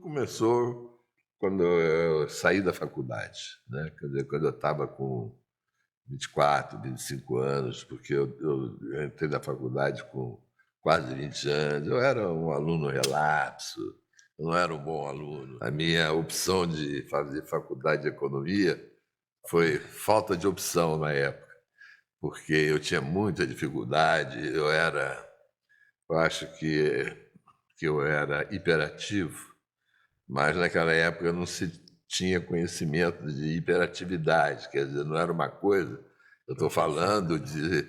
começou quando eu saí da faculdade, né, quer dizer, quando eu estava com 24, 25 anos, porque eu entrei na faculdade com quase 20 anos, eu era um aluno relapso, eu não era um bom aluno. A minha opção de fazer faculdade de economia foi falta de opção na época, porque eu tinha muita dificuldade, eu acho que eu era hiperativo, mas naquela época não se tinha conhecimento de hiperatividade, quer dizer, não era uma coisa. Eu estou falando de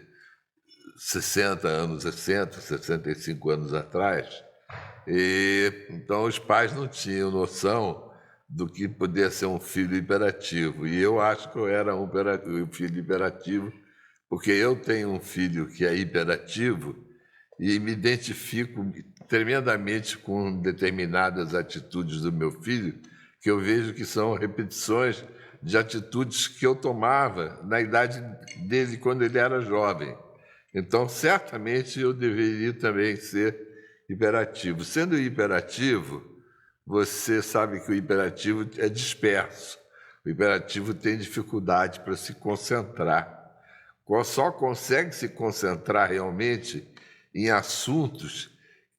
60 anos, 65 anos atrás, e então os pais não tinham noção do que podia ser um filho hiperativo. E eu acho que eu era um filho hiperativo, porque eu tenho um filho que é hiperativo e me identifico tremendamente com determinadas atitudes do meu filho, que eu vejo que são repetições de atitudes que eu tomava na idade dele, quando ele era jovem. Então, certamente, eu deveria também ser hiperativo. Sendo hiperativo, você sabe que o hiperativo é disperso. O hiperativo tem dificuldade para se concentrar. Só consegue se concentrar realmente em assuntos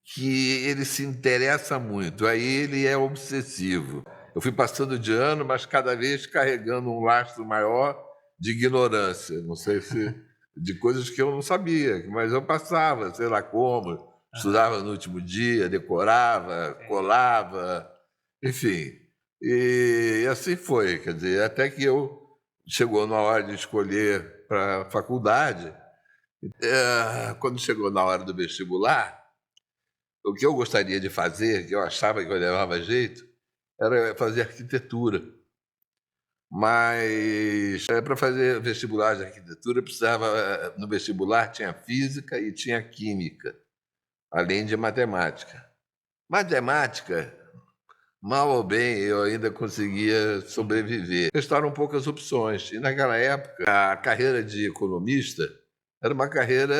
que ele se interessa muito, aí ele é obsessivo. Eu fui passando de ano, mas cada vez carregando um lastro maior de ignorância, não sei se de coisas que eu não sabia, mas eu passava, sei lá como, Aham, estudava no último dia, decorava, sei. colava, enfim. E assim foi, quer dizer, até que eu chegou na hora de escolher para a faculdade, quando chegou na hora do vestibular, o que eu gostaria de fazer, que eu achava que eu levava jeito, era fazer arquitetura. Mas para fazer vestibular de arquitetura, precisava, no vestibular tinha física e tinha química, além de matemática. Matemática, mal ou bem, eu ainda conseguia Uhum. sobreviver. Restaram poucas opções. E naquela época, a carreira de economista era uma carreira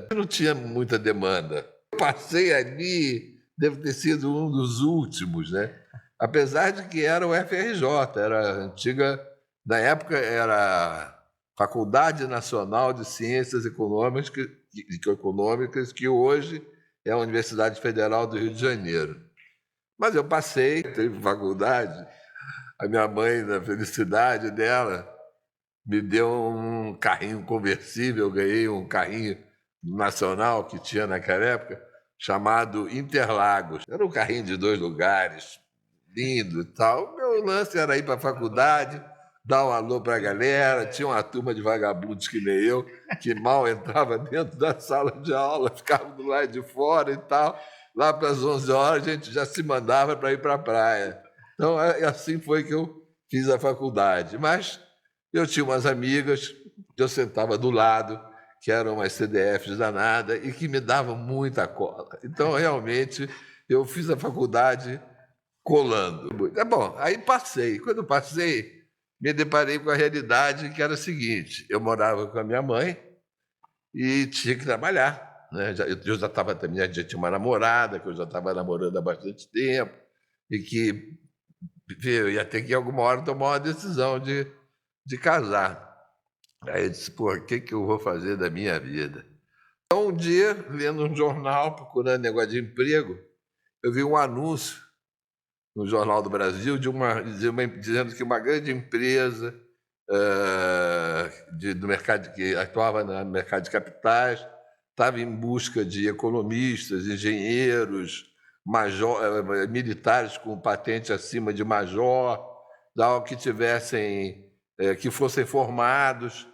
que não tinha muita demanda. Eu passei ali, deve ter sido um dos últimos, né? Apesar de que era o FRJ, era a antiga, na época era Faculdade Nacional de Ciências Econômicas, que hoje é a Universidade Federal do Rio de Janeiro. Mas eu passei, teve faculdade, a minha mãe, na felicidade dela, me deu um carrinho conversível, eu ganhei um carrinho nacional que tinha naquela época, chamado Interlagos. Era um carrinho de 2 lugares, lindo e tal. O meu lance era ir para a faculdade, dar um alô para a galera, tinha uma turma de vagabundos que nem eu, que mal entrava dentro da sala de aula, ficava do lado de fora e tal. Lá para as 11 horas a gente já se mandava para ir para a praia. Então, assim foi que eu fiz a faculdade. Mas eu tinha umas amigas que eu sentava do lado, que eram umas CDFs danadas e que me davam muita cola. Então, realmente, eu fiz a faculdade colando. É bom, aí passei. Quando passei, me deparei com a realidade que era a seguinte: eu morava com a minha mãe e tinha que trabalhar. Né? Eu já estava também, já tinha uma namorada, que eu já estava namorando há bastante tempo, e que eu ia ter que, em alguma hora, tomar uma decisão de casar. Aí eu disse, pô, o que, que eu vou fazer da minha vida? Então, um dia, lendo um jornal, procurando negócio de emprego, eu vi um anúncio no Jornal do Brasil dizendo que uma grande empresa do mercado que atuava no mercado de capitais estava em busca de economistas, engenheiros, militares com patente acima de major, tal, que tivessem, que fossem formados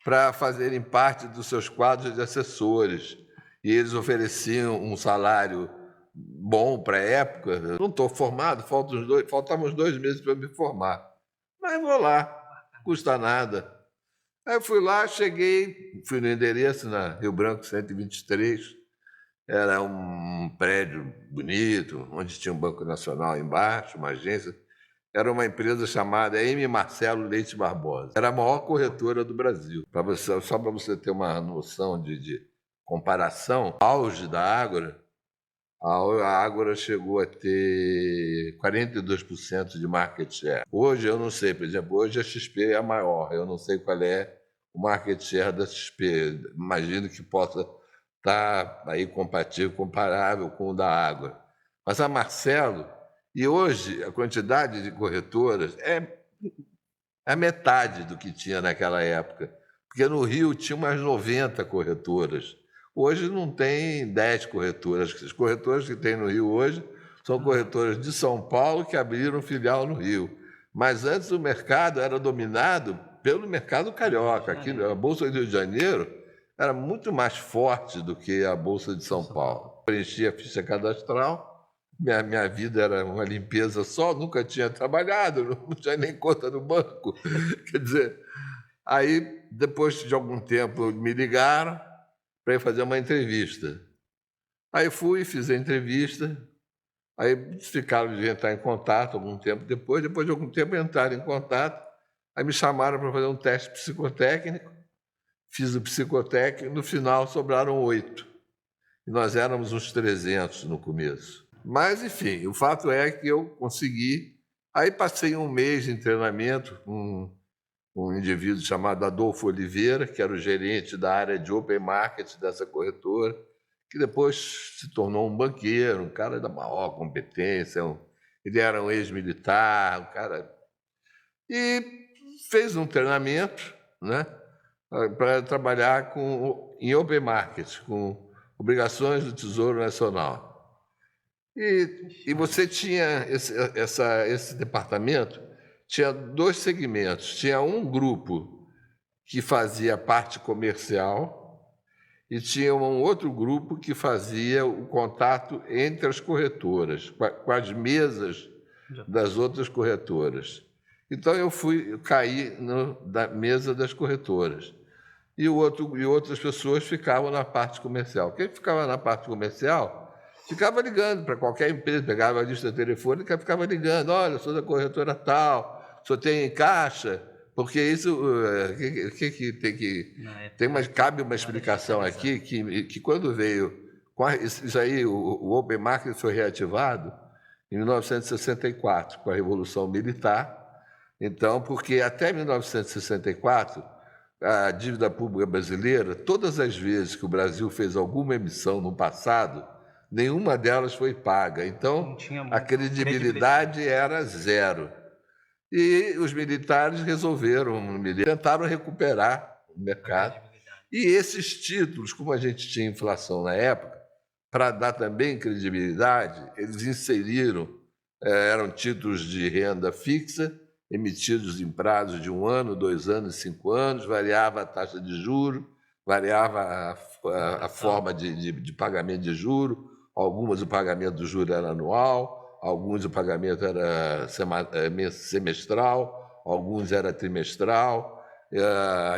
para fazerem parte dos seus quadros de assessores. E eles ofereciam um salário bom para a época. Eu não estou formado, faltavam uns 2 meses para me formar. Mas vou lá, custa nada. Aí eu fui lá, cheguei, fui no endereço na Rio Branco 123. Era um prédio bonito, onde tinha um Banco Nacional embaixo, uma agência. Era uma empresa chamada M. Marcelo Leite Barbosa. Era a maior corretora do Brasil. Só para você ter uma noção de comparação, o auge da Ágora A Ágora chegou a ter 42% de market share. Hoje eu não sei, por exemplo, hoje a XP é a maior, eu não sei qual é o market share da XP. Imagino que possa estar aí comparável com o da Ágora. Mas a Marcelo, e hoje a quantidade de corretoras é a metade do que tinha naquela época, porque no Rio tinha umas 90 corretoras. Hoje não tem 10 corretoras. As corretoras que tem no Rio hoje são corretoras de São Paulo que abriram filial no Rio. Mas antes o mercado era dominado pelo mercado carioca. Aqui, a Bolsa do Rio de Janeiro era muito mais forte do que a Bolsa de São Paulo. Preenchi a ficha cadastral, minha vida era uma limpeza só, nunca tinha trabalhado, não tinha nem conta no banco. Quer dizer, aí, depois de algum tempo, me ligaram para ir fazer uma entrevista. Aí fui, fiz a entrevista, aí ficaram de entrar em contato algum tempo depois de algum tempo entraram em contato, aí me chamaram para fazer um teste psicotécnico, fiz o psicotécnico, no final sobraram 8. E nós éramos uns 300 no começo. Mas, enfim, o fato é que eu consegui. Aí passei um mês em treinamento com um indivíduo chamado Adolfo Oliveira, que era o gerente da área de Open Market dessa corretora, que depois se tornou um banqueiro, um cara da maior competência, ele era um ex-militar, um cara... E fez um treinamento, né, para trabalhar em Open Market, com obrigações do Tesouro Nacional. E você tinha esse departamento, tinha 2 segmentos. Tinha um grupo que fazia a parte comercial e tinha um outro grupo que fazia o contato entre as corretoras, com as mesas das outras corretoras. Então eu caí da mesa das corretoras. E outras pessoas ficavam na parte comercial. Quem ficava na parte comercial ficava ligando para qualquer empresa, pegava a lista telefônica e ficava ligando, olha, sou da corretora tal, só tem em caixa, porque isso que tem que... cabe uma explicação aqui, que quando veio... Isso aí, o Open Market foi reativado em 1964, com a Revolução Militar. Então, porque até 1964, a dívida pública brasileira, todas as vezes que o Brasil fez alguma emissão no passado, nenhuma delas foi paga. Então, a credibilidade era zero. E os militares tentaram recuperar o mercado. E esses títulos, como a gente tinha inflação na época, para dar também credibilidade, eles inseriram, eram títulos de renda fixa, emitidos em prazos de 1 ano, 2 anos, 5 anos, variava a taxa de juros, variava a forma de pagamento de juros. Algumas o pagamento do juro era anual, alguns o pagamento era semestral, alguns era trimestral,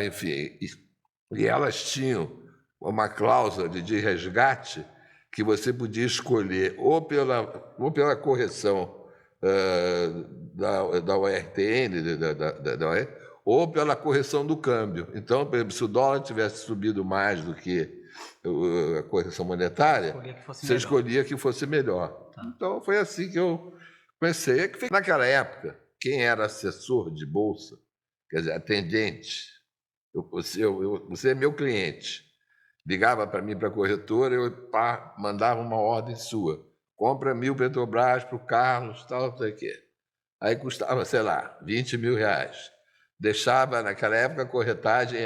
enfim. E elas tinham uma cláusula de resgate que você podia escolher ou pela correção da ORTN, ou pela correção do câmbio. Então, por exemplo, se o dólar tivesse subido mais do que a correção monetária, você escolhia que fosse melhor. Tá. Então, foi assim que eu comecei. Naquela época, quem era assessor de bolsa, quer dizer, atendente, você é meu cliente, ligava para mim, para a corretora, eu mandava uma ordem sua. Compra 1.000 Petrobras para o Carlos, tal, não sei o quê. Aí custava, sei lá, 20 mil reais. Deixava, naquela época, a corretagem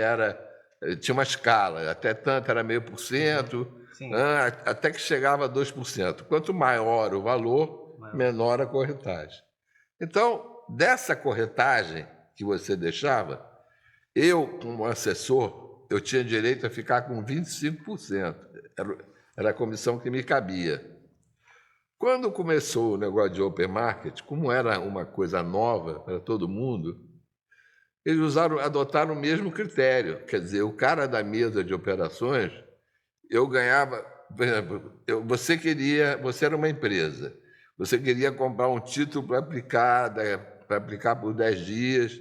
tinha uma escala, até tanto era 0,5%, até que chegava a 2%. Quanto maior o valor, menor a corretagem. Então, dessa corretagem que você deixava, eu, como assessor, eu tinha direito a ficar com 25%. Era a comissão que me cabia. Quando começou o negócio de Open Market, como era uma coisa nova para todo mundo, eles adotaram o mesmo critério. Quer dizer, o cara da mesa de operações, eu ganhava... Por exemplo, você era uma empresa, você queria comprar um título para aplicar por 10 dias,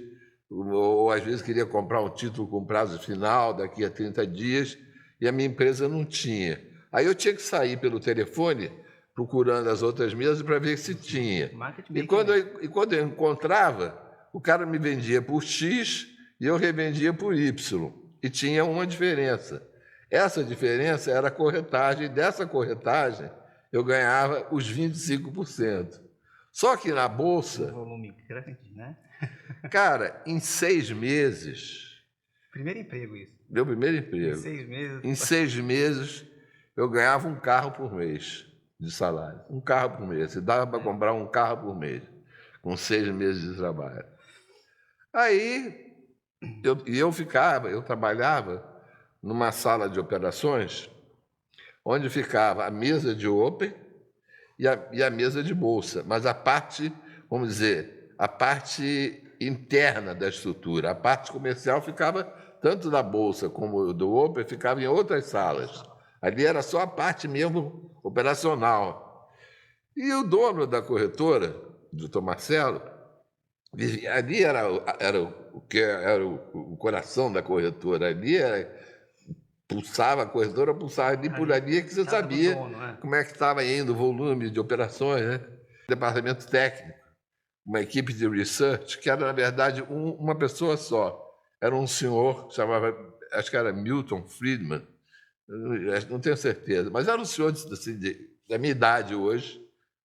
ou às vezes queria comprar um título com prazo final daqui a 30 dias, e a minha empresa não tinha. Aí eu tinha que sair pelo telefone procurando as outras mesas para ver se tinha. Marketing E making quando eu encontrava, o cara me vendia por X e eu revendia por Y. E tinha uma diferença. Essa diferença era a corretagem, e dessa corretagem eu ganhava os 25%. Só que na um Bolsa, volume grande, né? cara, em 6 meses, Primeiro emprego isso. meu primeiro Em emprego, 6 meses. em 6 meses eu ganhava um carro por mês de salário. Um carro por mês. E dava para comprar um carro por mês, com 6 meses de trabalho. Aí eu trabalhava numa sala de operações onde ficava a mesa de open e a mesa de bolsa, mas a parte, vamos dizer, a parte interna da estrutura, a parte comercial ficava tanto da bolsa como do open, ficava em outras salas. Ali era só a parte mesmo operacional. E o dono da corretora, o doutor Marcelo, ali era o que era o coração da corretora, ali pulsava, a corretora pulsava ali por ali, que você Casa do sabia dono, né? como é que estava indo o volume de operações, né? Departamento técnico, uma equipe de research, que era, na verdade, uma pessoa só. Era um senhor, chamava, acho que era Milton Friedman, não tenho certeza, mas era um senhor assim, da minha idade hoje,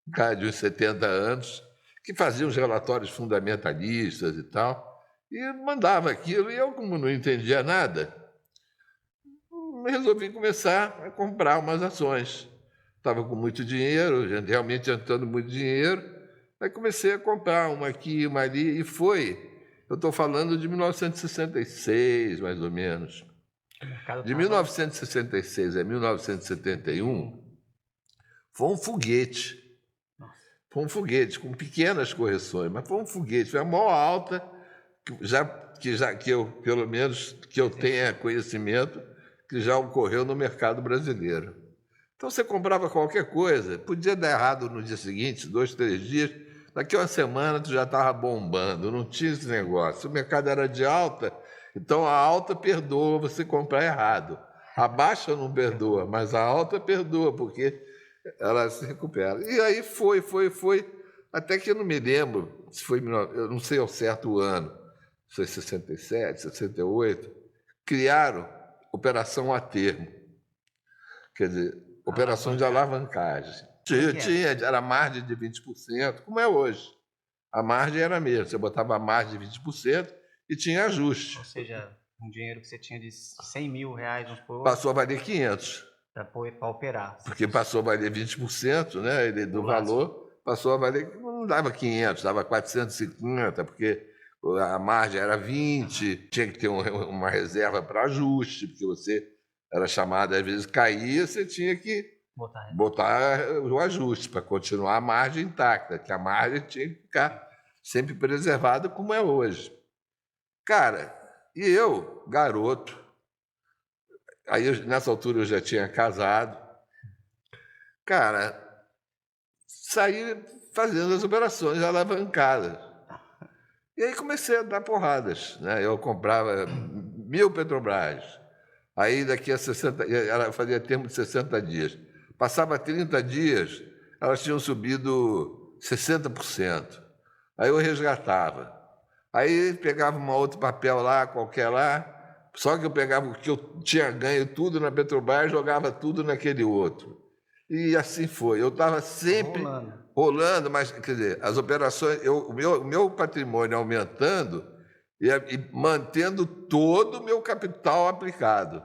um cara de uns 70 anos, que fazia uns relatórios fundamentalistas e tal, e mandava aquilo, e eu, como não entendia nada, resolvi começar a comprar umas ações. Estava com muito dinheiro, realmente juntando muito dinheiro, aí comecei a comprar uma aqui, uma ali, e foi. Eu estou falando de 1966, mais ou menos. De 1966 a 1971, foi um foguete. Foi um foguete, com pequenas correções, mas foi um foguete. Foi a maior alta que eu, pelo menos, que eu tenha conhecimento, que já ocorreu no mercado brasileiro. Então você comprava qualquer coisa, podia dar errado no dia seguinte, 2, 3 dias, daqui a uma semana tu já estava bombando, não tinha esse negócio. O mercado era de alta, então a alta perdoa você comprar errado. A baixa não perdoa, mas a alta perdoa, porque ela se recupera. E aí foi, até que eu não me lembro, se foi, eu não sei ao certo o ano, se foi 67, 68, criaram operação a termo. Quer dizer, operação de alavancagem. Tinha, era margem de 20%, como é hoje. A margem era a mesma, você botava a margem de 20% e tinha ajuste. Ou seja, um dinheiro que você tinha de 100 mil reais, vamos supor, Passou a valer 500. para operar. Porque passou a valer 20%, né, do valor, passou a valer, não dava 500, dava 450, porque a margem era 20, tinha que ter uma reserva para ajuste, porque você era chamado, às vezes caía, você tinha que botar o ajuste para continuar a margem intacta, que a margem tinha que ficar sempre preservada como é hoje. Cara, e eu, garoto, aí nessa altura eu já tinha casado, cara, saí fazendo as operações alavancadas. E aí comecei a dar porradas, né? Eu comprava 1.000 Petrobras, aí daqui a 60, ela fazia termo de 60 dias. Passava 30 dias, elas tinham subido 60%. Aí eu resgatava. Aí pegava um outro papel lá, qualquer lá, só que eu pegava o que eu tinha ganho tudo na Petrobras e jogava tudo naquele outro. E assim foi. Eu estava sempre rolando, mas, quer dizer, as operações, o meu patrimônio aumentando e mantendo todo o meu capital aplicado.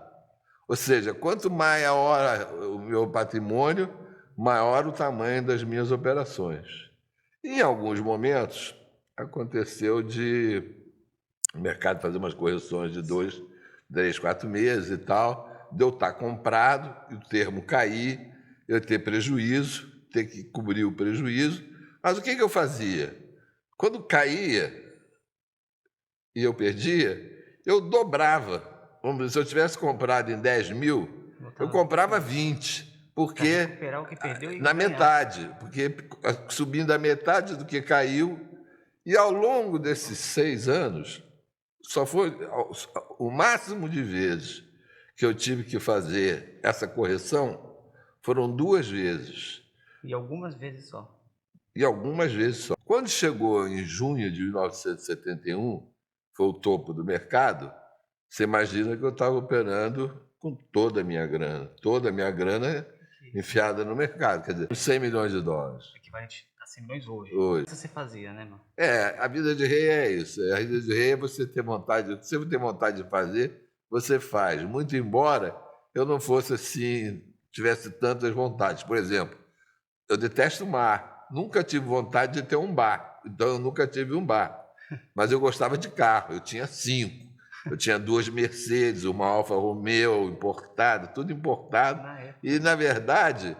Ou seja, quanto maior o meu patrimônio, maior o tamanho das minhas operações. Em alguns momentos, aconteceu de o mercado fazer umas correções de 2, 3, 4 meses e tal, de eu estar comprado, e o termo cair, eu ter prejuízo, ter que cobrir o prejuízo. Mas o que eu fazia? Quando caía e eu perdia, eu dobrava. Vamos dizer, se eu tivesse comprado em 10 mil, eu comprava 20, porque recuperar o que perdeu e na ganhar. metade, porque subindo a metade do que caiu. E ao longo desses 6 anos, só foi o máximo de vezes que eu tive que fazer essa correção foram 2 vezes. E algumas vezes só. E algumas vezes só. Quando chegou em junho de 1971, foi o topo do mercado, você imagina que eu estava operando com toda a minha grana enfiada no mercado, quer dizer, US$ 100 milhões. Equivalente a 100 milhões hoje. Hoje. Isso você fazia, né, mano? A vida de rei é isso. A vida de rei é você ter vontade, o que você tem vontade de fazer, você faz. Muito embora eu não fosse assim, tivesse tantas vontades. Por exemplo, eu detesto o mar. Nunca tive vontade de ter um bar. Então eu nunca tive um bar. Mas eu gostava de carro. Eu tinha 5. Eu tinha 2 Mercedes, uma Alfa Romeo importada, tudo importado. Na época. E, na verdade,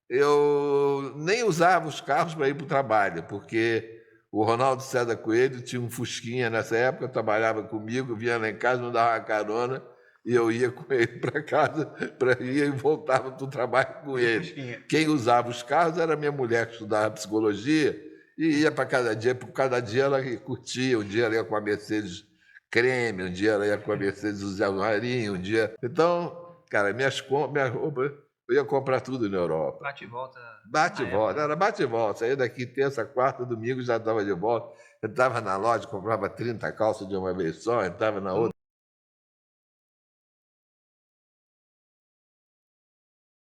eu nem usava os carros para ir para o trabalho, porque o Ronaldo César Coelho tinha um Fusquinha nessa época, trabalhava comigo, vinha lá em casa, me dava uma carona, e eu ia com ele para casa, ia e voltava para o trabalho com ele. Fusquinha. Quem usava os carros era minha mulher, que estudava psicologia, e ia para cada dia, por cada dia ela curtia. Um dia ela ia com a Mercedes Creme, um dia ela ia com a Mercedes Zé Marinho, um dia... Então, cara, minha roupa, eu ia comprar tudo na Europa. Bate e volta. Bate e na volta, época. era bate e volta. Saía daqui terça, quarta, domingo, já estava de volta. Eu estava na loja, comprava 30 calças de uma vez só, entrava na outra.